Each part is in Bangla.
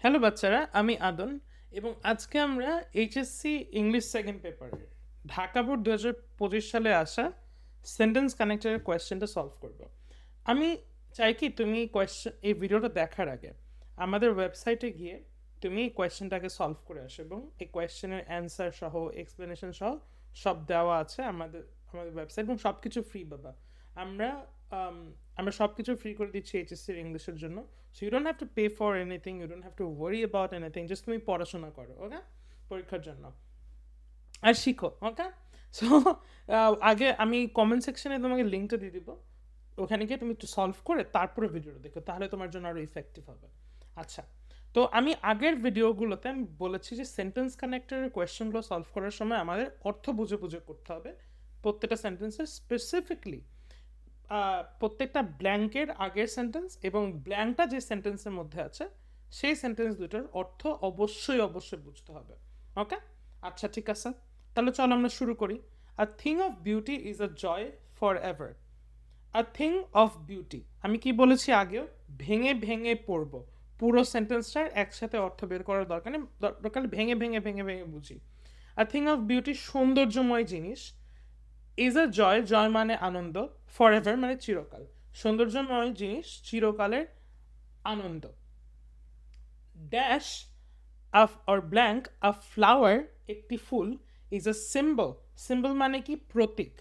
হ্যালো বাচ্চারা, আমি আদন এবং আজকে আমরা এইচএসসি ইংলিশ সেকেন্ড পেপারে ঢাকা বোর্ড 2025 সালে আসা সেন্টেন্স কানেক্টরের কোয়েশ্চেনটা সলভ করব। আমি চাই কি তুমি এই ভিডিওটা দেখার আগে আমাদের ওয়েবসাইটে গিয়ে তুমি এই কোয়েশ্চেনটাকে সলভ করে আসো এবং এই কোয়েশ্চেনের অ্যান্সার সহ এক্সপ্লেনেশন সহ সব দেওয়া আছে আমাদের আমাদের ওয়েবসাইট এবং সব কিছু ফ্রি বাবা। আমরা আম, আমরা সব কিছু ফ্রি করে দিচ্ছি এইচএসসির ইংলিশের জন্য। So you don't have to pay for anything, you don't have to worry about anything, just তুমি পড়াশোনা করো, ওকে, পরীক্ষার জন্য আর শিখো, ওকে। সো আগে আমি কমেন্ট সেকশনে তোমাকে লিঙ্কটা দিয়ে দিব, ওখানে গিয়ে তুমি একটু সলভ করে তারপরে ভিডিওটা দেখো, তাহলে তোমার জন্য আরও ইফেক্টিভ হবে। আচ্ছা, তো আমি আগের ভিডিওগুলোতে আমি বলেছি যে সেন্টেন্স কানেক্টরের কোয়েশ্চেনগুলো সলভ করার সময় আমাদের অর্থ বুঝে বুঝে করতে হবে। প্রত্যেকটা সেন্টেন্সের স্পেসিফিকলি প্রত্যেকটা ব্ল্যাঙ্কের আগের সেন্টেন্স এবং ব্ল্যাঙ্কটা যে সেন্টেন্সের মধ্যে আছে সেই সেন্টেন্স দুটোর অর্থ অবশ্যই অবশ্যই বুঝতে হবে, ওকে। আচ্ছা ঠিক আছে, তাহলে চলো আমরা শুরু করি। A thing of beauty is a joy for ever. A thing of beauty, আমি কি বলেছি আগেও, ভেঙে ভেঙে পড়বো, পুরো সেন্টেন্সটার একসাথে অর্থ বের করার দরকার নেই, দরকার ভেঙে ভেঙে ভেঙে ভেঙে বুঝি। আ থিং অফ বিউটি সৌন্দর্যময় জিনিস, ইজ আ জয়, জয় মানে আনন্দ, ফর এভার মানে চিরকাল, সৌন্দর্যময় জিনিস চিরকালের আনন্দ। Dash of or blank a flower, একটি ফুল, ইজ আ সিম্বল, সিম্বল মানে কি প্রতীক,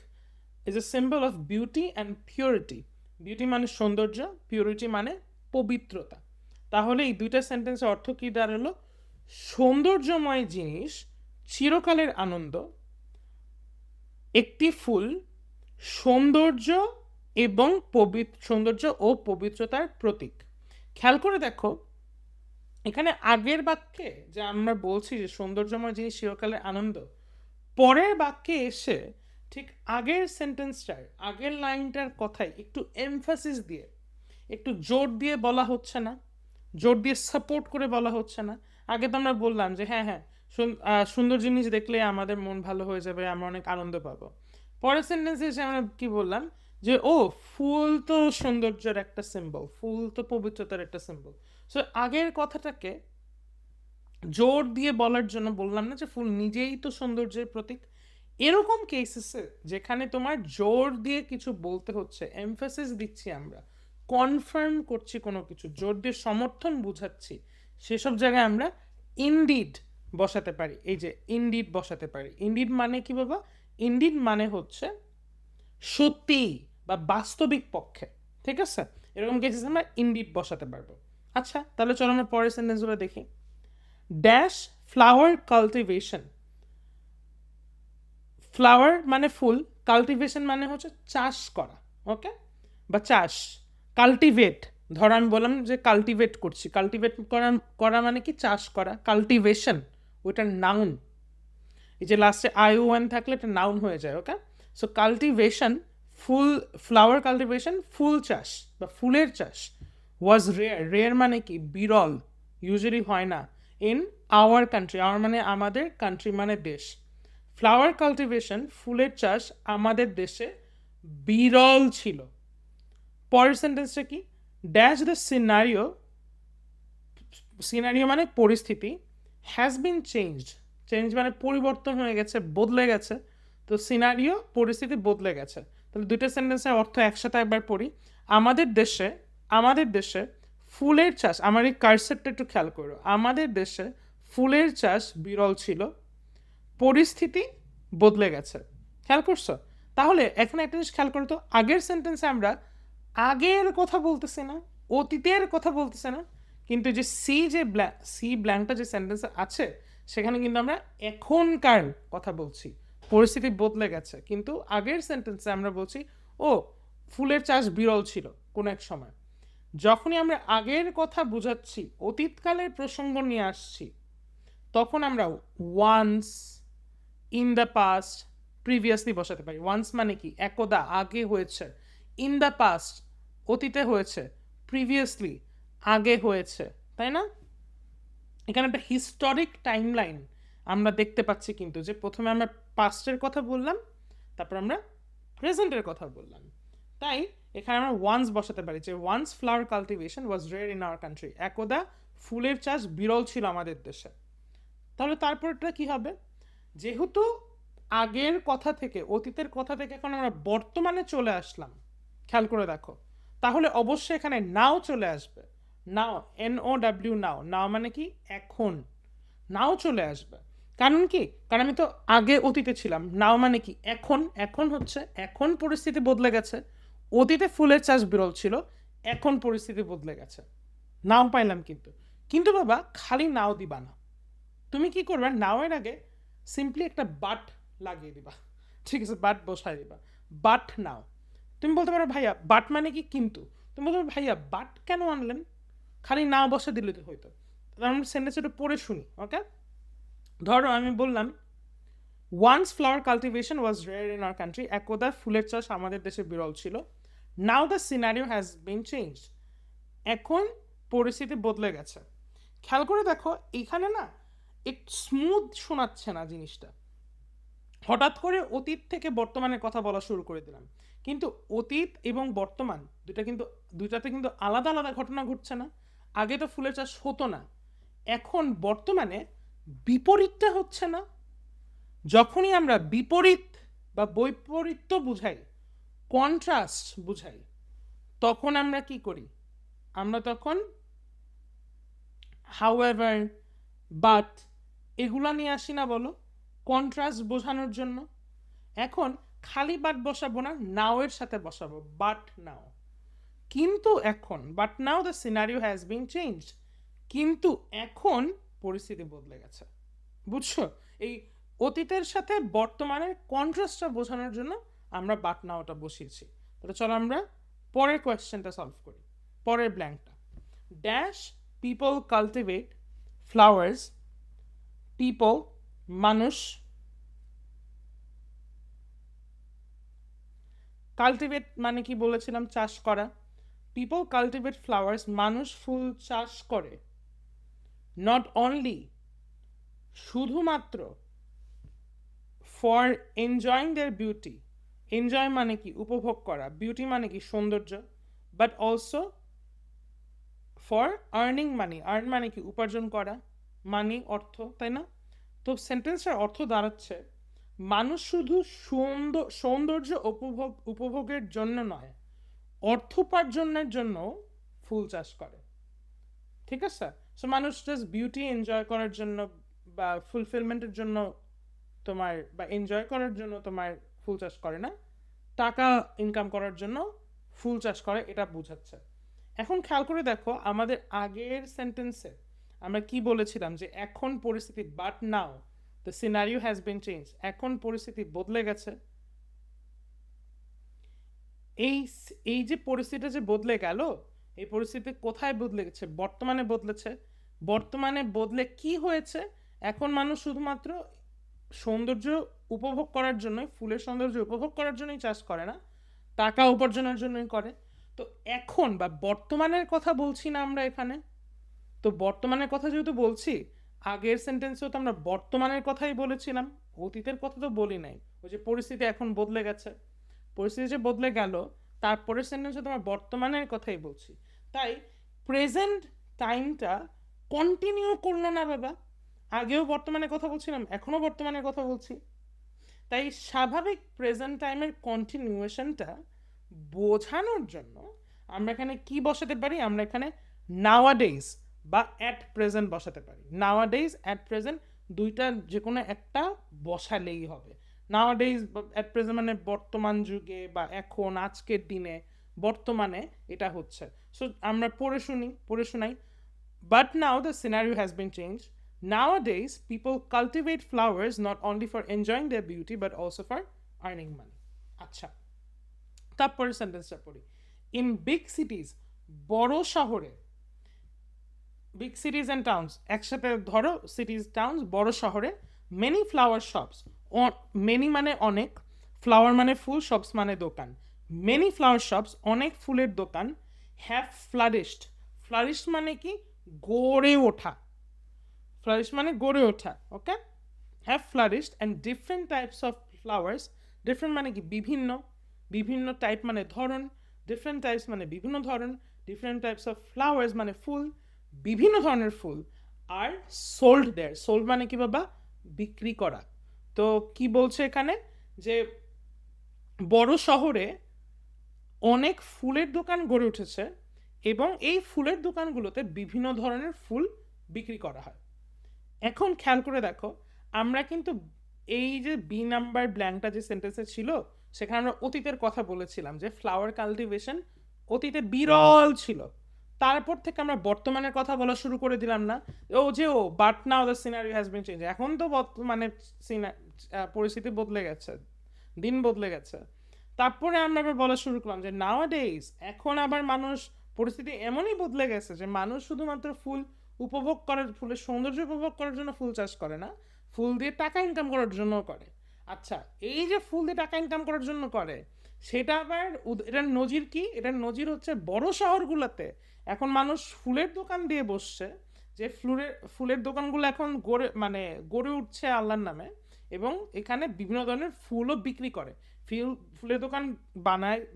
is a symbol of beauty and purity, beauty মানে সৌন্দর্য, পিউরিটি মানে পবিত্রতা। তাহলে এই দুইটা সেন্টেন্সের অর্থ কি দাঁড়ালো? সৌন্দর্যময় জিনিস চিরকালের আনন্দ, একটি ফুল সৌন্দর্য এবং সৌন্দর্য ও পবিত্রতার প্রতীক। খেয়াল করে দেখো, এখানে আগের বাক্যে যে আমরা বলছি যে সৌন্দর্যময় জিনিস চিরকালের আনন্দ, পরের বাক্যে এসে ঠিক আগের সেন্টেন্সটার আগের লাইনটার কথাই একটু এমফাসিস দিয়ে, একটু জোর দিয়ে বলা হচ্ছে না, জোর দিয়ে সাপোর্ট করে বলা হচ্ছে না। আগে তো আমরা বললাম যে হ্যাঁ হ্যাঁ সুন্দর জিনিস দেখলে আমাদের মন ভালো হয়ে যাবে, আমরা অনেক আনন্দ পাবো। পরের সেন্টেন্সে এসে আমরা কি বললাম যে ও ফুল তো সৌন্দর্যের একটা সিম্বল, ফুল তো পবিত্রতার একটা সিম্বল। সো আগের কথাটাকে জোর দিয়ে বলার জন্য বললাম না যে ফুল নিজেই তো সৌন্দর্যের প্রতীক। এরকম কেসেসে যেখানে তোমার জোর দিয়ে কিছু বলতে হচ্ছে, এমফাসিস দিচ্ছি আমরা, কনফার্ম করছি কোনো কিছু, জোর দিয়ে সমর্থন বুঝাচ্ছি, সেসব জায়গায় আমরা ইনডিড বসাতে পারি। এই যে ইনডিড বসাতে পারি। ইনডিড মানে কি বাবা? ইনডিড মানে হচ্ছে সত্যি বা বাস্তবিক পক্ষে, ঠিক আছে? এরকম কেসেস আমরা ইনডিড বসাতে পারবো। আচ্ছা, তাহলে চলো আমরা পরের সেন্টেন্সগুলো দেখি। ড্যাশ ফ্লাওয়ার কাল্টিভেশন, ফ্লাওয়ার মানে ফুল, কাল্টিভেশন মানে হচ্ছে চাষ করা, ওকে, বা চাষ। কাল্টিভেট, ধরো আমি বললাম যে কাল্টিভেট করছি, কাল্টিভেট করা, করা মানে কি চাষ করা। কাল্টিভেশন ওইটার নাউন, এই যে লাস্টে আইওএন থাকলে এটা নাউন হয়ে যায়, ওকে। সো কাল্টিভেশন, ফুল, ফ্লাওয়ার কাল্টিভেশন, ফুল চাষ বা ফুলের চাষ, ওয়াজ রেয়ার, রেয়ার মানে কি বিরল, ইউজুয়ালি হয় না, ইন আওয়ার কান্ট্রি, আওয়ার মানে আমাদের, কান্ট্রি মানে দেশ। ফ্লাওয়ার কাল্টিভেশন, ফুলের চাষ আমাদের দেশে বিরল ছিল। পরের সেন্টেন্সটা কি? ড্যাশ দ্য সিনারিও, সিনারিও মানে পরিস্থিতি, হ্যাজ বিন চেঞ্জড, চেঞ্জ মানে পরিবর্তন হয়ে গেছে, বদলে গেছে। তো সিনারিও পরিস্থিতি বদলে গেছে। তাহলে দুইটা সেন্টেন্সের অর্থ একসাথে একবার পড়ি। আমাদের দেশে, আমাদের দেশে ফুলের চাষ, আমার এই কারসেটটা একটু খেয়াল করো, আমাদের দেশে ফুলের চাষ বিরল ছিল, পরিস্থিতি বদলে গেছে। খেয়াল করছো? তাহলে এখানে একটা জিনিস খেয়াল করো তো, আগের সেন্টেন্সে আমরা আগের কথা বলতেছি না, অতীতের কথা বলতেছে না, কিন্তু যে সি ব্ল্যাঙ্কটা যে সেন্টেন্সে আছে সেখানে কিন্তু আমরা এখনকার কথা বলছি, পরিস্থিতি বদলে গেছে। কিন্তু আগের সেন্টেন্সে আমরা বলছি ও ফুলের চাষ বিরল ছিল কোনো এক সময়। যখনই আমরা আগের কথা বোঝাচ্ছি, অতীতকালের প্রসঙ্গ নিয়ে আসছি, তখন আমরা once, in the past, previously বসাতে পারি। ওয়ান্স মানে কি একদা, আগে হয়েছে। ইন দ্য পাস্ট অতীতে হয়েছে, প্রিভিয়াসলি আগে হয়েছে, তাই না? এখানে একটা হিস্টোরিক টাইমলাইন আমরা দেখতে পাচ্ছি, কিন্তু যে প্রথমে আমরা পাস্টের কথা বললাম, তারপর আমরা প্রেজেন্টের কথা বললাম। তাই এখানে আমরা ওয়ান্স বসাতে পারি যে once flower cultivation was rare in our country, একদা ফুলের চাষ বিরল ছিল আমাদের দেশে। তাহলে তারপরটা কি হবে? যেহেতু আগের কথা থেকে, অতীতের কথা থেকে এখন আমরা বর্তমানে চলে আসলাম, খেয়াল করে দেখো, তাহলে অবশ্যই এখানে নাও চলে আসবে। নাও, NOW, নাও। নাও মানে কি? এখন। নাও চলে আসবে। কারণ কি? কারণ আমি তো আগে অতীতে ছিলাম। নাও মানে কি? এখন। এখন হচ্ছে এখন পরিস্থিতি বদলে গেছে। অতীতে ফুলের চাষ বিরল ছিল, এখন পরিস্থিতি বদলে গেছে। নাও পাইলাম কিন্তু। কিন্তু বাবা খালি নাও দিবা না, তুমি কি করবে? নাও এর আগে সিম্পলি একটা বাট লাগিয়ে দিবা, ঠিক আছে? বাট বসায় দিবা, বাট নাও। তুমি বলতে পারো ভাইয়া বাট মানে কি? কিন্তু তুমি বলতে পারো ভাইয়া বাট কেন আনলেন? খালি নাও বসে দিলে তো হইতো। তাহলে আমরা সেন্টেন্সটা পড়ে শুনি, ওকে? ধরো আমি বললাম, once flower cultivation was rare in our country, একদা ফুলের চাষ আমাদের দেশে বিরল ছিল। Now the scenario has been change, এখন পরিস্থিতি বদলে গেছে। খেয়াল করে দেখো এখানে না একটু স্মুথ শোনাচ্ছে না জিনিসটা। হঠাৎ করে অতীত থেকে বর্তমানের কথা বলা শুরু করে দিলাম, কিন্তু অতীত এবং বর্তমান দুইটাতে কিন্তু আলাদা আলাদা ঘটনা ঘটছে না? আগে তো ফুলের চাষ হতো না, এখন বর্তমানে বিপরীতটা হচ্ছে না? যখনই আমরা বিপরীত বা বৈপরীত্য বুঝাই, কন্ট্রাস্ট বুঝাই, তখন আমরা কি করি? আমরা তখন হাউএভার, বাট এগুলা নিয়ে আসি না বলো, কন্ট্রাস্ট বোঝানোর জন্য। এখন খালি বাট বসাবো না, নাও এর সাথে বসাবো, বাট নাও। কিন্তু এখন, but now the scenario has been changed, কিন্তু এখন পরিস্থিতি বদলে গেছে। বুঝছো? এই অতীতের সাথে বর্তমানের কন্ট্রাস্টটা বোঝানোর জন্য আমরা বাট নাওটা বসিয়েছি। তাহলে চলো আমরা পরের কোয়েশ্চেনটা সলভ করি, পরের ব্ল্যাঙ্কটা। Dash people cultivate flowers, people মানুষ, কাল্টিভেট মানে কি বলেছিলাম? চাষ করা। পিপল কাল্টিভেট ফ্লাওয়ার্স, মানুষ ফুল চাষ করে। নট অনলি, শুধুমাত্র, for enjoying their beauty, enjoy মানে কি? উপভোগ করা। বিউটি মানে কি? সৌন্দর্য। But also for earning money, earn মানে কি? উপার্জন করা, মানি অর্থ, তাই না? তো সেন্টেন্সটার অর্থ দাঁড়াচ্ছে, মানুষ শুধু সৌন্দর্য উপভোগের জন্য নয়, অর্থ উপার্জনের জন্য ফুল চাষ করে। ঠিক আছে? সো মানুষ জাস্ট বিউটি এনজয় করার জন্য বা ফুলফিলমেন্টের জন্য তোমার, বা এনজয় করার জন্য তোমার ফুল চাষ করে না, টাকা ইনকাম করার জন্য ফুল চাষ করে, এটা বোঝাচ্ছে। এখন খেয়াল করে দেখো আমাদের আগের সেন্টেন্সে আমরা কি বলেছিলাম? যে এখন পরিস্থিতি, but now the scenario has been change, এখন পরিস্থিতি বদলে গেছে। এই এই যে পরিস্থিতিটা যে বদলে গেল, এই পরিস্থিতি কোথায় বদলে গেছে? বর্তমানে বদলেছে। বর্তমানে বদলে কি হয়েছে? এখন মানুষ শুধুমাত্র সৌন্দর্য উপভোগ করার জন্যই, ফুলের সৌন্দর্য উপভোগ করার জন্যই চাষ করে না, টাকা উপার্জনের জন্যই করে। তো এখন বা বর্তমানের কথা বলছি না আমরা এখানে? তো বর্তমানের কথা যেহেতু বলছি, আগের সেন্টেন্সেও তো আমরা বর্তমানের কথাই বলেছিলাম, অতীতের কথা তো বলি নাই। ওই যে পরিস্থিতি এখন বদলে গেছে, পরিস্থিতি যে বদলে গেল, তারপরের সেন্টেন্সে তোমার বর্তমানের কথাই বলছি। তাই প্রেজেন্ট টাইমটা কন্টিনিউ করলো না বাবা, আগেও বর্তমানের কথা বলছিলাম, এখনও বর্তমানের কথা বলছি। তাই স্বাভাবিক প্রেজেন্ট টাইমের কন্টিনিউয়েশনটা বোঝানোর জন্য আমরা এখানে কি বসাতে পারি? আমরা এখানে নাওয়াডেজ বা অ্যাট প্রেজেন্ট বসাতে পারি। নাওয়াডেজ, অ্যাট প্রেজেন্ট, দুইটা যে কোনো একটা বসালেই হবে। নাওয়াডেজ অ্যাট প্রেজেন্ট মানে বর্তমান যুগে বা এখন, আজকের দিনে, বর্তমানে এটা হচ্ছে। সো আমরা পড়ে শোনাই। But now the scenario has been changed. Nowadays, people cultivate flowers not only for enjoying their beauty but also for earning money. আচ্ছা, তারপরে সেন্টেন্সটা পড়ি। ইন বিগ সিটিজ, বড় শহরে, বিগ সিটিজ অ্যান্ড টাউন্স একসাথে ধরো, সিটিজ টাউন্স, বড় শহরে, মেনি ফ্লাওয়ার শপস, মেনি মানে অনেক, ফ্লাওয়ার মানে ফুল, শপস মানে দোকান, মেনি ফ্লাওয়ার শপস অনেক ফুলের দোকান, হ্যাভ ফ্লারিশড, ফ্লারিশ মানে কি? গড়ে ওঠা, ফ্লারিশ মানে গড়ে ওঠা, okay? Have flourished and different types of flowers, different মানে কি? বিভিন্ন, বিভিন্ন টাইপ মানে ধরন, ডিফারেন্ট টাইপস মানে বিভিন্ন ধরন, ডিফারেন্ট টাইপস অফ ফ্লাওয়ার্স মানে ফুল, বিভিন্ন ধরনের ফুল আর সোল্ড দেয়ার। সোল্ড মানে কি বাবা? বিক্রি করা। তো কি বলছে এখানে যে বড় শহরে অনেক ফুলের দোকান গড়ে উঠেছে এবং এই ফুলের দোকানগুলোতে বিভিন্ন ধরনের ফুল বিক্রি করা হয়। এখন খেয়াল করে দেখো, আমরা কিন্তু এই যে বি নাম্বার ব্ল্যাঙ্কটা যে সেন্টেন্সে ছিল সেখানে আমরা অতীতের কথা বলেছিলাম যে ফ্লাওয়ার কাল্টিভেশন অতীতে বিরল ছিল। তারপর থেকে আমরা বর্তমানের কথা বলা শুরু করে দিলাম না? ও but now the scenery has been change. এখন তো বর্তমানে পরিস্থিতি বদলে গেছে, দিন বদলে গেছে। তারপরে আমরা আবার বলা শুরু করলাম যে নাও ডেইজ, এখন আবার মানুষ, পরিস্থিতি এমনই বদলে গেছে যে মানুষ শুধুমাত্র ফুল উপভোগ করার, ফুলের সৌন্দর্য উপভোগ করার জন্য ফুল চাষ করে না, ফুল দিয়ে টাকা ইনকাম করার জন্য করে। আচ্ছা, এই যে ফুল দিয়ে টাকা ইনকাম করার জন্য করে, সেটা আবার এটার নজির কি? এটার নজির হচ্ছে বড় শহরগুলোতে এখন মানুষ ফুলের দোকান দিয়ে বসছে, যে ফুলের দোকানগুলো এখন গড়ে উঠছে আল্লাহর নামে, এবং এখানে বিভিন্ন ধরনের ফুলও বিক্রি করে। ফুলের দোকান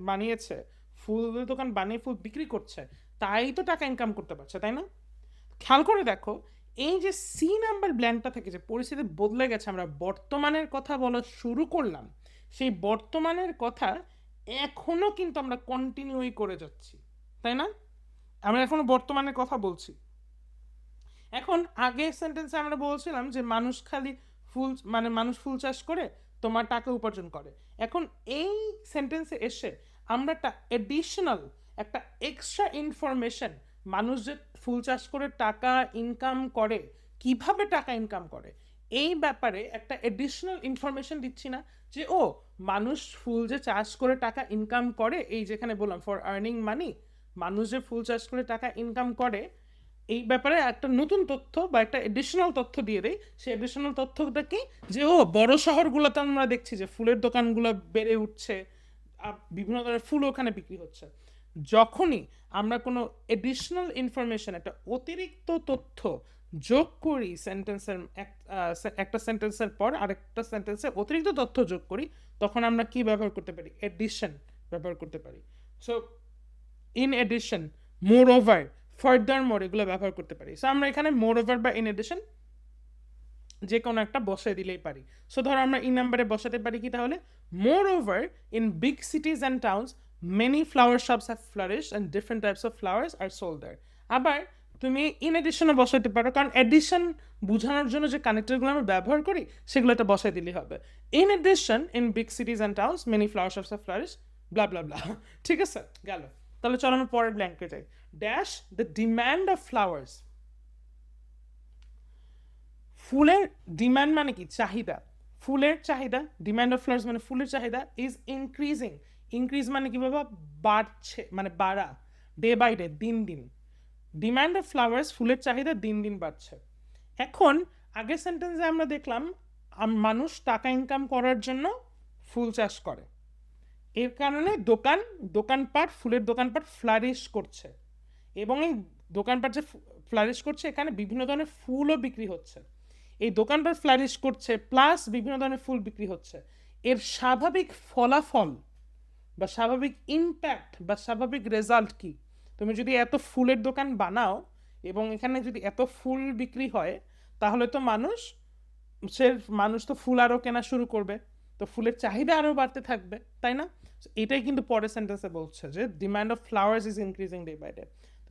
বানিয়েছে, ফুলের দোকান বানিয়ে ফুল বিক্রি করছে, তাই তো টাকা ইনকাম করতে পারছে, তাই না? খেয়াল করে দেখো, এই যে সি নাম্বার ব্ল্যাঙ্কটা থেকে যে পরিস্থিতি বদলে গেছে, আমরা বর্তমানের কথা বলা শুরু করলাম, সেই বর্তমানের কথা এখনো কিন্তু আমরা কন্টিনিউই করে যাচ্ছি, তাই না? আমরা এখনো বর্তমানের কথা বলছি। এখন আগের সেন্টেন্সে আমরা বলছিলাম যে মানুষ ফুল চাষ করে তোমার টাকা উপার্জন করে। এখন এই সেন্টেন্সে এসে আমরা একটা এডিশনাল, একটা এক্সট্রা ইনফরমেশন, মানুষ যে ফুল চাষ করে টাকা ইনকাম করে, কিভাবে টাকা ইনকাম করে, এই ব্যাপারে একটা এডিশনাল ইনফরমেশন দিচ্ছি না? যে মানুষ ফুল যে চাষ করে টাকা ইনকাম করে, এই যেখানে বললাম ফর আর্নিং মানি, মানুষ যে ফুল চাষ করে টাকা ইনকাম করে, এই ব্যাপারে একটা নতুন তথ্য বা একটা এডিশনাল তথ্য দিয়ে দেয়। সেই এডিশনাল তথ্যটা কি? যে বড় শহরগুলোতে আমরা দেখছি যে ফুলের দোকানগুলো বেড়ে উঠছে, বিভিন্ন ধরনের ফুল ওখানে বিক্রি হচ্ছে। যখনই আমরা কোনো এডিশনাল ইনফরমেশন, একটা অতিরিক্ত তথ্য যোগ করি সেন্টেন্সের, একটা সেন্টেন্সের পর আরেকটা সেন্টেন্সে অতিরিক্ত তথ্য যোগ করি, তখন আমরা কি ব্যবহার করতে পারি? এডিশন ব্যবহার করতে পারি। So in addition, moreover, furthermore, এগুলো ব্যবহার করতে পারি। সো আমরা এখানে মোর ওভার বা ইন এডিশন যে কোনো একটা বসাই দিলেই পারি। সো ধরো আমরা ইন নাম্বারে বসাতে পারি কি তাহলে? Moreover, in big cities and towns many flower shops have flourish and different types of flowers are sold there. আবার তুমি ইন এডিশনে বসাইতে পারো, কারণ এডিশন বোঝানোর জন্য যে কানেক্টরগুলো আমরা ব্যবহার করি সেগুলো একটা বসাই দিলেই হবে। In addition, in big cities and towns many flower shops have flourish, blah blah blah. ঠিক আছে, গেল। তাহলে চলো আমরা পরের ব্ল্যাঙ্কে যাই। Dash the demand of flowers. ফুলের ডিম্যান্ড মানে কি? চাহিদা। ফুলের চাহিদা, ডিম্যান্ড অফ ফ্লাওয়ার্স মানে ফুলের চাহিদা ইজ ইনক্রিজিং। ইনক্রিজ মানে কি বাবা? বাড়ছে, মানে বাড়া, ডে বাই ডে, দিন দিন। ডিম্যান্ড অফ ফ্লাওয়ার্স, ফুলের চাহিদা দিন দিন বাড়ছে। এখন আগের সেন্টেন্সে আমরা দেখলাম মানুষ টাকা ইনকাম করার জন্য ফুল চাষ করে, এর কারণে দোকানপাট, ফুলের দোকানপাট ফ্লারিশ করছে, এবং এই দোকানপাট যে ফ্লারিশ করছে, এখানে বিভিন্ন ধরনের ফুলও বিক্রি হচ্ছে। এই দোকানপাট ফ্লারিশ করছে প্লাস বিভিন্ন ধরনের ফুল বিক্রি হচ্ছে, এর স্বাভাবিক ফলাফল বা স্বাভাবিক ইম্প্যাক্ট বা স্বাভাবিক রেজাল্ট কি? তুমি যদি এত ফুলের দোকান বানাও এবং এখানে যদি এত ফুল বিক্রি হয়, তাহলে তো মানুষ তো ফুল আরও কেনা শুরু করবে, তো ফুলের চাহিদা আরও বাড়তে থাকবে, তাই না? এটাই কিন্তু পরের সেন্টেন্সে বলছে যে demand of flowers is increasing day by day.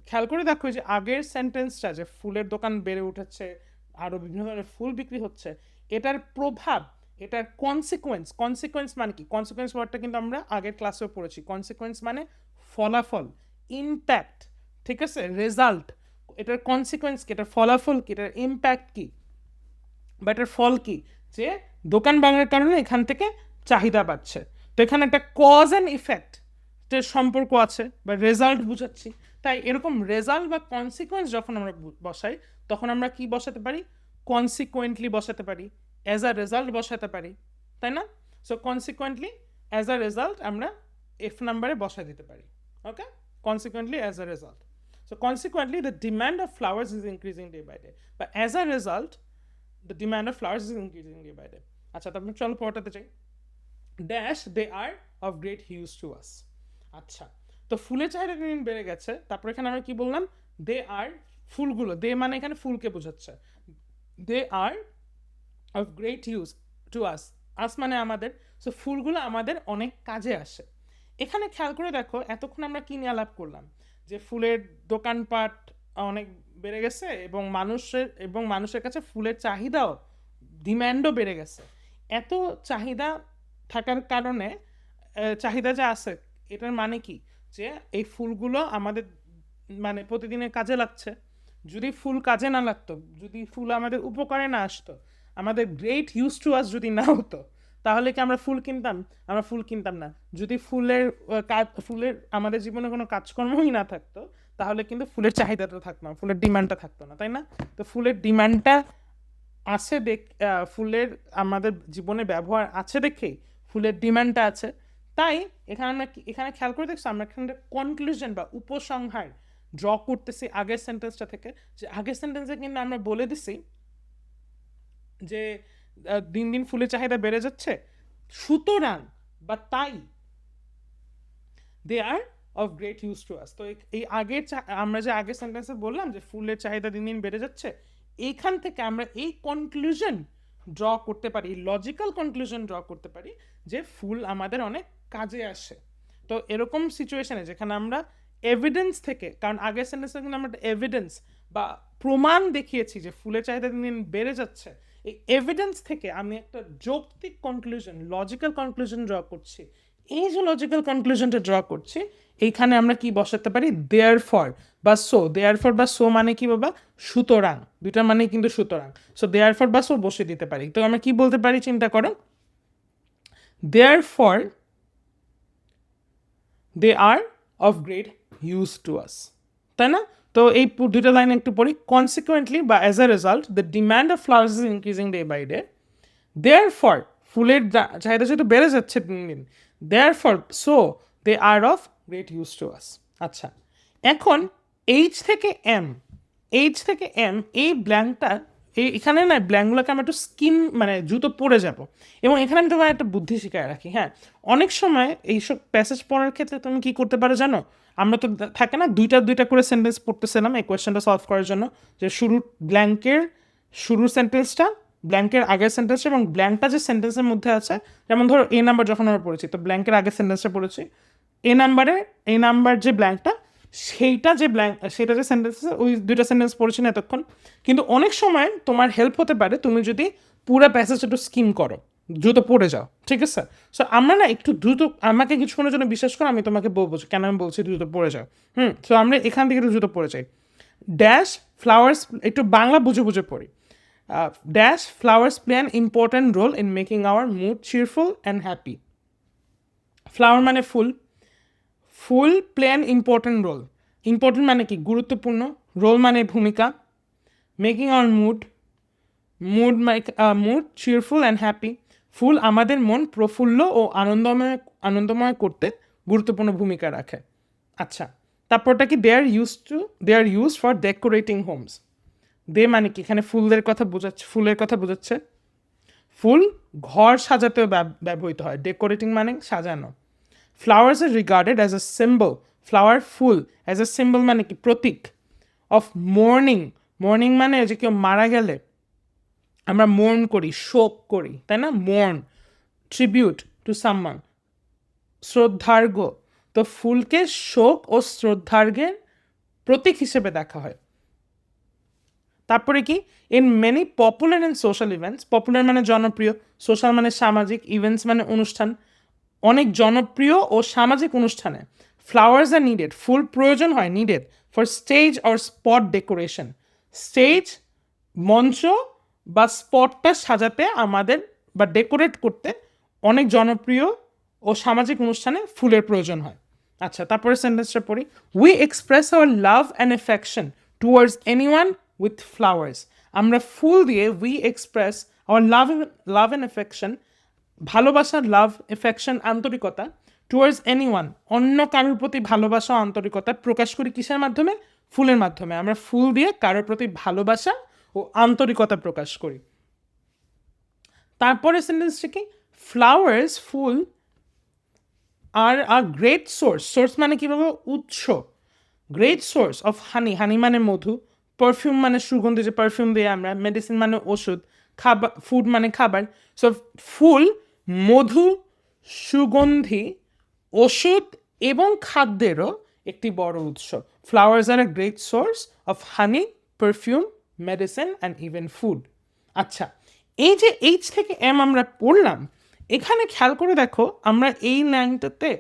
খেয়াল করে দেখো যে আগের সেন্টেন্সটা, যে ফুলের দোকান বেড়ে উঠেছে, আরও বিভিন্ন ধরনের ফুল বিক্রি হচ্ছে, এটার প্রভাব, এটার কনসিকোয়েন্স মানে কি? কনসিকোয়েন্স ওয়ার্ডটা কিন্তু আমরা আগের ক্লাসেও পড়েছি। কনসিকোয়েন্স মানে ফলাফল, ইম্প্যাক্ট, ঠিক আছে, রেজাল্ট। এটার কনসিকোয়েন্স কি? এটার ফলাফল কি? এটার ইম্প্যাক্ট কি বা এটার ফল কি? যে দোকান বাংলার কারণে এখান থেকে চাহিদা বাড়ছে। তো এখানে একটা কজ অ্যান্ড ইফেক্ট সম্পর্ক আছে বা রেজাল্ট বুঝাচ্ছি। তাই এরকম রেজাল্ট বা কনসিকোয়েন্স যখন আমরা বসাই, তখন আমরা কি বসাতে পারি? কনসিকুয়েন্টলি বসাতে পারি, অ্যাজ আ রেজাল্ট বসাতে পারি, তাই না? So consequently, as a result আমরা এফ নাম্বারে বসাই দিতে পারি। Okay, consequently, as a result. So consequently, the demand of flowers is increasing day by day. But as a result, the demand of flowers is increasing day by day. আচ্ছা, তারপর চলো পড়াতে চাই। Dash they are of great huge to us. আচ্ছা, তো ফুলের চাহিদা দিন বেড়ে গেছে, তারপর এখানে আমরা কি বললাম? দে আর, ফুলগুলো, দে মানে এখানে ফুলকে বোঝাচ্ছে, they are of great use to us, us মানে আমাদের, সো ফুলগুলো আমাদের অনেক কাজে আসে। এখানে খেয়াল করে দেখো এতক্ষণ আমরা কি নিয়ে আলাপ করলাম, যে ফুলের দোকানপাট অনেক বেড়ে গেছে এবং মানুষের কাছে ফুলের চাহিদাও, ডিম্যান্ডও বেড়ে গেছে। এত চাহিদা থাকার কারণে চাহিদা যে আছে, এটার মানে কি, যে এই ফুলগুলো আমাদের মানে প্রতিদিনের কাজে লাগছে। যদি ফুল কাজে না লাগতো, যদি ফুল আমাদের উপকারে না আসতো, আমাদের গ্রেট ইউজ টু আস যদি না হতো, তাহলে কি আমরা ফুল কিনতাম? আমরা ফুল কিনতাম না। যদি ফুলের আমাদের জীবনে কোনো কাজকর্মই না থাকতো, তাহলে কিন্তু ফুলের চাহিদাটা থাকতো না, ফুলের ডিমান্ডটা থাকতো না, তাই না? তো ফুলের ডিমান্ডটা আছে ফুলের আমাদের জীবনে ব্যবহার আছে দেখেই ফুলের ডিমান্ডটা আছে। তাই এখানে খেয়াল করে দেখছি আমরা এখানে কনক্লুশন বা উপসংহার ড্র করতেছি আগের সেন্টেন্সটা থেকে, যে আগের সেন্টেন্সে কিন্তু আমরা বলে দিছি যে দিন দিন ফুলের চাহিদা বেড়ে যাচ্ছে, সুতরাং বা তাই they are of great use to us. তো এই আমরা যে আগের সেন্টেন্সে বললাম যে ফুলের চাহিদা দিন দিন বেড়ে যাচ্ছে, এইখান থেকে আমরা এই কনক্লুশন ড্র করতে পারি, লজিক্যাল কনক্লুশন ড্র করতে পারি যে ফুল আমাদের অনেক কাজে আসে। তো এরকম সিচুয়েশনে যেখানে আমরা এভিডেন্স থেকে, কারণ আগের সেন্টেন্সে কিন্তু আমরা এভিডেন্স বা প্রমাণ দেখিয়েছি যে ফুলের চাহিদা দিন দিন বেড়ে যাচ্ছে, এই এভিডেন্স থেকে আমি একটা যৌক্তিক কনক্লুশন, লজিক্যাল কনক্লুশন ড্র করছি। এই যে লজিক্যাল কনক্লুশনটা ড্র করছি, এইখানে আমরা কি বসাতে পারি, দেয়ার ফর বা সো। দেয়ার ফর বা সো মানে কি বাবা, সুতরাং, দুইটার মানে কিন্তু সুতরাং। সো দেয়ার ফর বা সো বসে দিতে পারি। তো আমরা কি বলতে পারি, চিন্তা করো, therefore they are of great use to us, তাই না? তো এই দুইটা লাইন একটু পড়ি। কনসিকুয়েন্টলি বা as a result the demand of flowers is increasing day by day, therefore ফুলের চাহিদা যেহেতু বেড়ে যাচ্ছে দিন দিন, therefore so they are of great use to us. আচ্ছা, এখন এইচ থেকে এম এই ব্ল্যাঙ্কটা, এখানে না ব্ল্যাঙ্কগুলোকে আমি একটু মানে জুতো পরে যাব, এবং এখানে আমি তোমার একটা বুদ্ধি শিখায় রাখি। হ্যাঁ, অনেক সময় এইসব প্যাসেজ পড়ার ক্ষেত্রে তুমি কি করতে পারো জানো, আমরা তো থাকে না দুইটা করে সেন্টেন্স পড়তেছিলাম এই কোয়েশ্চেনটা সলভ করার জন্য, যে শুরুর সেন্টেন্সটা, ব্ল্যাঙ্কের আগের সেন্টেন্সটা এবং ব্ল্যাঙ্কটা যে সেন্টেন্সের মধ্যে আছে, যেমন ধরো এ নাম্বার যখন আমরা পড়েছি, তো ব্ল্যাঙ্কের আগের সেন্টেন্সটা পড়েছি, এ নাম্বার যে ব্ল্যাঙ্কটা, সেটা যে সেন্টেন্স আছে, ওই দুইটা সেন্টেন্স পড়েছি না এতক্ষণ। কিন্তু অনেক সময় তোমার হেল্প হতে পারে তুমি যদি পুরো প্যাসেজ একটু স্কিম করো, দ্রুত পড়ে যাও, ঠিক আছে? সো আমরা না একটু দ্রুত, আমাকে কিছুক্ষণের জন্য বিশ্বাস করো, আমি তোমাকে বলবো কেন আমি বলছি দ্রুত পড়ে যাও। সো আমরা এখান থেকে একটু দ্রুত পড়ে যাই। ড্যাশ ফ্লাওয়ার্স, একটু বাংলা বুঝে বুঝে পড়ি। Dash flowers play an important role in making our mood cheerful and happy. Flower মানে ফুল, ফুল play an important role, important মানে কি, গুরুত্বপূর্ণ, রোল মানে ভূমিকা, making our mood cheerful and happy, ফুল আমাদের মন প্রফুল্ল ও আনন্দময় করতে গুরুত্বপূর্ণ ভূমিকা রাখে। আচ্ছা, তারপরটা কি, দে আর ইউজ ফর ডেকোরেটিং হোমস। দে মানে কি, এখানে ফুলের কথা বোঝাচ্ছে, ফুল ঘর সাজাতেও ব্যবহৃত হয়, ডেকোরেটিং মানে সাজানো। Flowers are regarded as a symbol, ফুল অ্যাজ আ সিম্বল মানে কি, প্রতীক, অফ মর্নিং মানে যে কেউ মারা গেলে আমরা মোর্ন করি, শোক করি, তাই না? মোর্ন, ট্রিবিউট টু সামওয়ান, শ্রদ্ধার্ঘ। তো ফুলকে শোক ও শ্রদ্ধার্ঘের প্রতীক হিসেবে দেখা হয়। তারপরে কি, in many popular and social events, popular মানে জনপ্রিয়, সোশ্যাল মানে সামাজিক, ইভেন্টস মানে অনুষ্ঠান, অনেক জনপ্রিয় ও সামাজিক অনুষ্ঠানে ফ্লাওয়ার্স আর নিডেড, ফুল প্রয়োজন হয়, needed for stage or spot decoration, stage মঞ্চ বা স্পটটা সাজাতে আমাদের বা ডেকোরেট করতে অনেক জনপ্রিয় ও সামাজিক অনুষ্ঠানে ফুলের প্রয়োজন হয়। আচ্ছা, তারপরে সেন্টেন্সটা পড়ি। We express our love and affection towards anyone with flowers. আমরা ফুল দিয়ে we express our love and affection, ভালোবাসা, লাভ, এফেকশন, আন্তরিকতা, টুয়ার্ডস এনিওয়ান, অন্য কারোর প্রতি ভালোবাসা, আন্তরিকতা প্রকাশ করি কিসের মাধ্যমে, ফুলের মাধ্যমে। আমরা ফুল দিয়ে কারোর প্রতি ভালোবাসা ও আন্তরিকতা প্রকাশ করি। তারপরে সেন্টেন্সটা কি, ফ্লাওয়ার্স, ফুল আর আ গ্রেট সোর্স মানে কি বলবো, উৎস, গ্রেট সোর্স অফ হানি মানে মধু, পারফিউম মানে সুগন্ধি, যে পারফিউম দিয়ে আমরা, মেডিসিন মানে ওষুধ, খাবার, ফুড মানে খাবার। সো ফুল মধু, সুগন্ধি, ওষুধ এবং খাদ্যেরও একটি বড় উৎস। Flowers are a great source of honey, perfume, medicine and even food. আচ্ছা, এই যে এইচ থেকে এম আমরা পড়লাম, এখানে খেয়াল করে দেখো আমরা এই লাইনটাতে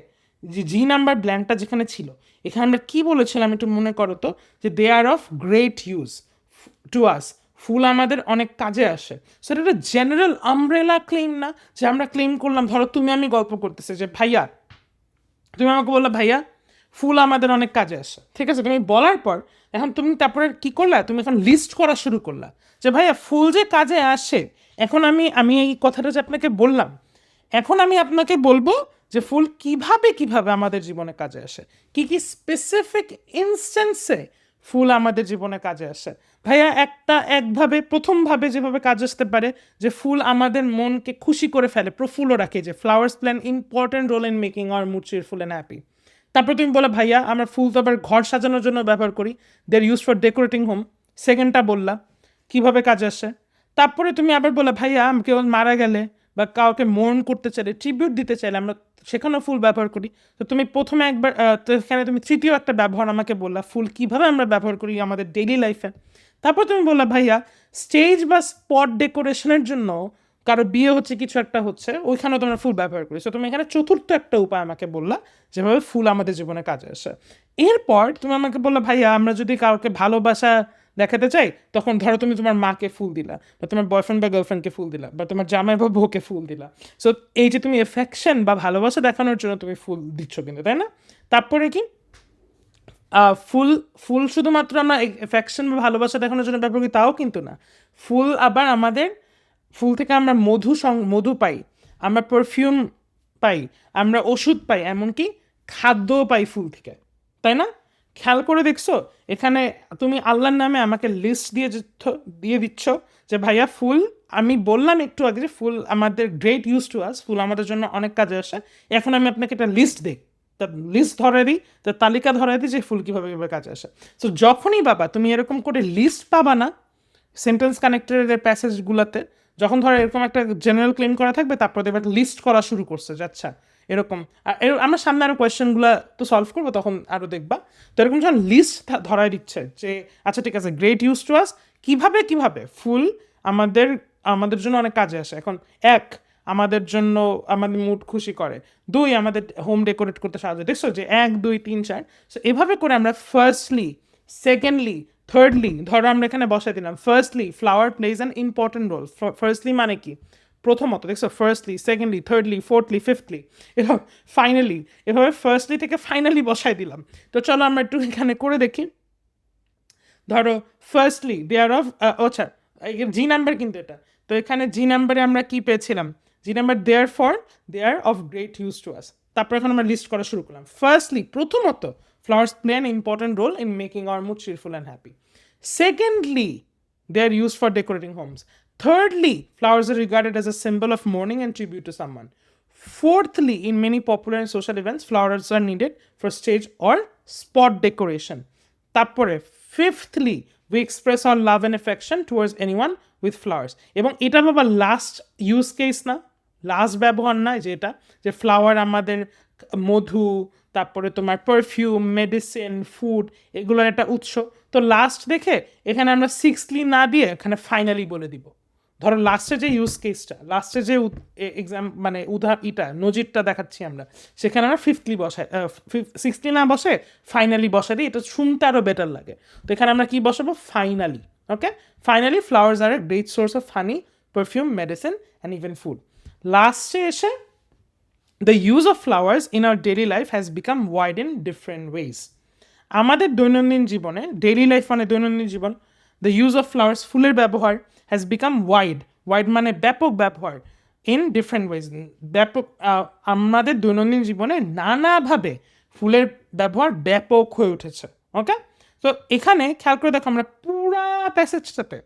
যে জি নাম্বার ব্ল্যাঙ্কটা যেখানে ছিল, এখানে আমরা কি বলেছিলাম একটু মনে করো তো, যে they are of great use to us, ফুল আমাদের অনেক কাজে আসে। সো এটা একটা জেনারেল আমব্রেলা ক্লেম না, যে আমরা ক্লেম করলাম, ধরো তুমি আমি গল্প করতেছি যে ভাইয়া, তুমি আমাকে বললা ভাইয়া ফুল আমাদের অনেক কাজে আসে, ঠিক আছে, তুমি বলার পর এখন তুমি তারপরে কি করলা, তুমি এখন লিস্ট করা শুরু করলা যে ভাইয়া ফুল যে কাজে আসে। এখন আমি আমি এই কথাটা যে আপনাকে বললাম, এখন আমি আপনাকে বলবো যে ফুল কিভাবে কিভাবে আমাদের জীবনে কাজে আসে, কি কি স্পেসিফিক ইনস্ট্যান্সে ফুল আমাদের জীবনে কাজে আসে। ভাইয়া একভাবে প্রথমভাবে যেভাবে কাজ আসতে পারে, যে ফুল আমাদের মনকে খুশি করে ফেলে, প্রফুল্ল রাখে, যে flowers play an important role in making our mood cheerful and happy. তারপর তুমি বলো ভাইয়া আমরা ফুল তো আবার ঘর সাজানোর জন্য ব্যবহার করি, দে আর ইউজ ফর ডেকোরেটিং হোম, সেকেন্ডটা বললা কিভাবে কাজে আসে। তারপরে তুমি আবার বলে ভাইয়া কেউ মারা গেলে বা কাউকে মোর্ন করতে চাইলে, ট্রিবিউট দিতে চাইলে আমরা সেখানেও ফুল ব্যবহার করি। তো তুমি প্রথমে একবার তো এখানে তুমি তৃতীয় একটা ব্যবহার আমাকে বললা, ফুল কিভাবে আমরা ব্যবহার করি আমাদের ডেইলি লাইফে। তারপর তুমি বললা ভাইয়া স্টেজ বা স্পট ডেকোরেশনের জন্য, কারো বিয়ে হচ্ছে কিছু একটা হচ্ছে, ওইখানেও তোমরা ফুল ব্যবহার করি। তো তুমি এখানে চতুর্থ একটা উপায় আমাকে বললা যেভাবে ফুল আমাদের জীবনে কাজে আসে। এরপর তুমি আমাকে বললা ভাইয়া আমরা যদি কাউকে ভালোবাসা দেখাতে চাই, তখন ধরো তুমি তোমার মাকে ফুল দিলা, বা তোমার বয়ফ্রেন্ড বা গার্লফ্রেন্ডকে ফুল দিলা, বা তোমার জামাই বা বউকে ফুল দিলা। সো এই যে তুমি এফেকশন বা ভালোবাসা দেখানোর জন্য তুমি ফুল দিচ্ছ কিন্তু, তাই না? তারপরে কি ফুল ফুল শুধুমাত্র আমরা এফেকশন বা ভালোবাসা দেখানোর জন্য ব্যবহার করি তাও কিন্তু না। ফুল আবার আমাদের, ফুল থেকে আমরা মধু পাই, আমরা পারফিউম পাই, আমরা ওষুধ পাই, এমনকি খাদ্যও পাই ফুল থেকে, তাই না? খেয়াল করে দেখছো এখানে তুমি আল্লাহর নামে আমাকে লিস্ট দিয়ে দিচ্ছ যে ভাইয়া ফুল, আমি বললাম একটু আগে যে ফুল আমাদের গ্রেট ইউজ টু আস, ফুল আমাদের জন্য অনেক কাজে আসে। এখন আমি আপনাকে একটা লিস্ট দিই, তার লিস্ট ধরে দিই, তার তালিকা ধরে দিই যে ফুল কীভাবে কীভাবে কাজে আসে। তো যখনই বাবা তুমি এরকম করে লিস্ট পাবা না সেন্টেন্স কানেক্টরের প্যাসেজগুলোতে, যখন ধরো এরকম একটা জেনারেল ক্লেম করা থাকবে, তারপর দেখবে লিস্ট করা শুরু করছে যে আচ্ছা এরকম, আমরা সামনে আরও কোয়েশ্চেনগুলো তো সলভ করবো, তখন আরও দেখবা। তো এরকম যখন লিস্ট ধরায় দিচ্ছে যে আচ্ছা ঠিক আছে গ্রেট ইউজ টু আস, কীভাবে কীভাবে ফুল আমাদের আমাদের জন্য অনেক কাজে আসে। এখন এক, আমাদের জন্য আমাদের মুড খুশি করে, দুই আমাদের হোম ডেকোরেট করতে সাহায্য, দেখছো যে 1 2 3 4। সো এভাবে করে আমরা ফার্স্টলি, সেকেন্ডলি, থার্ডলি, ধরো আমরা এখানে বসাই দিলাম firstly flower plays an important role. Firstly মানে কি প্রথমত, দেখছো firstly, secondly, thirdly, fourthly, fifthly, এভাবে ফাইনালি, এভাবে ফার্স্টলি থেকে ফাইনালি বসাই দিলাম। তো চলো আমরা একটু এখানে করে দেখি। ধরো ফার্স্টলি দে আর অফ, আচ্ছা জি নাম্বার কিন্তু এটা, তো এখানে জি নাম্বারে আমরা কি পেয়েছিলাম, G number therefore they are of great use to us. তারপর এখন আমরা লিস্ট করা শুরু করলাম। ফার্স্টলি প্রথমত flowers play an important role in making our mood cheerful and happy. Secondly, they are used for decorating homes. Thirdly, flowers are regarded as a symbol of mourning and tribute to someone. Fourthly, in many popular and social events, flowers are needed for stage or spot decoration. তারপরে ফিফথলি we express our love and affection towards anyone with flowers. এবং এটা বাবা লাস্ট ইউজ কেস না, লাস্ট ব্যবহার না, যে এটা যে ফ্লাওয়ার আমাদের মধু, তারপরে তোমার পারফিউম, মেডিসিন, ফুড, এগুলোর একটা উৎস। তো লাস্ট দেখে এখানে আমরা সিক্সলি না দিয়ে এখানে ফাইনালি বলে দিব। ধরো লাস্টে যে ইউজ কেসটা, লাস্টে যে এক্সাম মানে নজিরটা দেখাচ্ছি আমরা, সেখানে আমরা ফিফথলি বসাই, সিক্সটি না বসে ফাইনালি বসাই দিই, এটা শুনতে আরও বেটার লাগে। তো এখানে আমরা কি বসাবো, finally. Okay, finally flowers are a great source of honey, perfume, medicine and even food. লাস্টে এসে the use of flowers in our daily life has become wide in different ways. আমাদের দৈনন্দিন জীবনে, ডেইলি লাইফ মানে দৈনন্দিন জীবন, দ্য ইউজ অফ ফ্লাওয়ার্স, ফুলের ব্যবহার হ্যাজ বিকাম ওয়াইড মানে ব্যাপক ব্যবহার, ইন ডিফারেন্ট ওয়েজ, ব্যাপক, আমাদের দৈনন্দিন জীবনে নানাভাবে ফুলের ব্যবহার ব্যাপক হয়ে উঠেছে। ওকে, তো এখানে খেয়াল করে দেখো আমরা পুরা প্যাসেজটাতে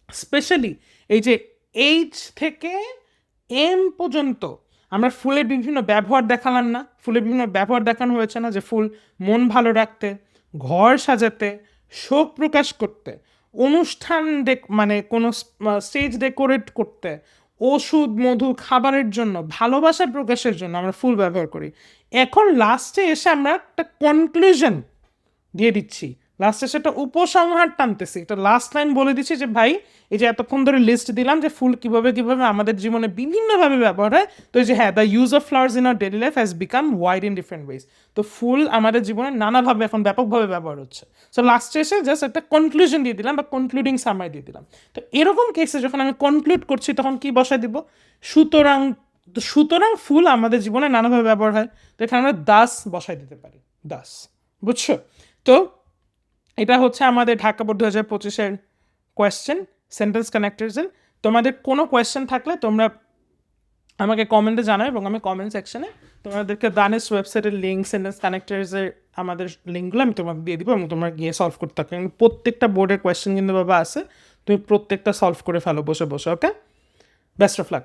স্পেশালি এই যে এইচ থেকে এম পর্যন্ত আমরা ফুলের বিভিন্ন ব্যবহার দেখালাম না, ফুলের বিভিন্ন ব্যবহার দেখানো হয়েছে না, যে ফুল মন ভালো রাখতে, ঘর সাজাতে, শোক প্রকাশ করতে, অনুষ্ঠান মানে কোনো স্টেজ ডেকোরেট করতে, ওষুধ মধু খাবারের জন্য, ভালোবাসা প্রকাশের জন্য আমরা ফুল ব্যবহার করি। এখন লাস্টে এসে আমরা একটা কনক্লুশন দিয়ে দিচ্ছি, লাস্টে সেটা উপসংহার টানতেছি, একটা লাস্ট লাইন বলে দিচ্ছি যে ভাই এই যে এতক্ষণ ধরে লিস্ট দিলাম যে ফুল কীভাবে কীভাবে আমাদের জীবনে বিভিন্নভাবে ব্যবহার হয়, তো এই যে হ্যাঁ the use of flowers in our daily life has become wide in different ways. তো ফুল আমাদের জীবনে নানাভাবে এখন ব্যাপকভাবে ব্যবহার হচ্ছে। সো লাস্টে এসে জাস্ট একটা কনক্লুশন দিয়ে দিলাম বা কনক্লুডিং সামারি দিয়ে দিলাম। তো এরকম কেসে যখন আমি কনক্লুড করছি তখন কি বসায় দিব, সুতরাং। সুতরাং ফুল আমাদের জীবনে নানাভাবে ব্যবহার হয়, তো এখানে আমরা দাস বসাই দিতে পারি, দাস। বুঝছো? তো এটা হচ্ছে আমাদের ঢাকা বোর্ড 2025-এর কোয়েশ্চেন, সেন্টেন্স কানেক্টরসের। তোমাদের কোনো কোয়েশ্চেন থাকলে তোমরা আমাকে কমেন্টে জানাও, এবং আমি কমেন্ট সেকশনে তোমাদেরকে দানেশ ওয়েবসাইটের লিঙ্ক, সেন্টেন্স কানেক্টরসের আমাদের লিঙ্কগুলো আমি তোমাকে দিয়ে দিব, এবং তোমরা গিয়ে সলভ করতে থাকো। প্রত্যেকটা বোর্ডের কোয়েশ্চেন কিন্তু বাবা আছে, তুমি প্রত্যেকটা সলভ করে ফেলো বসে বসে। ওকে, বেস্ট অফ লাক।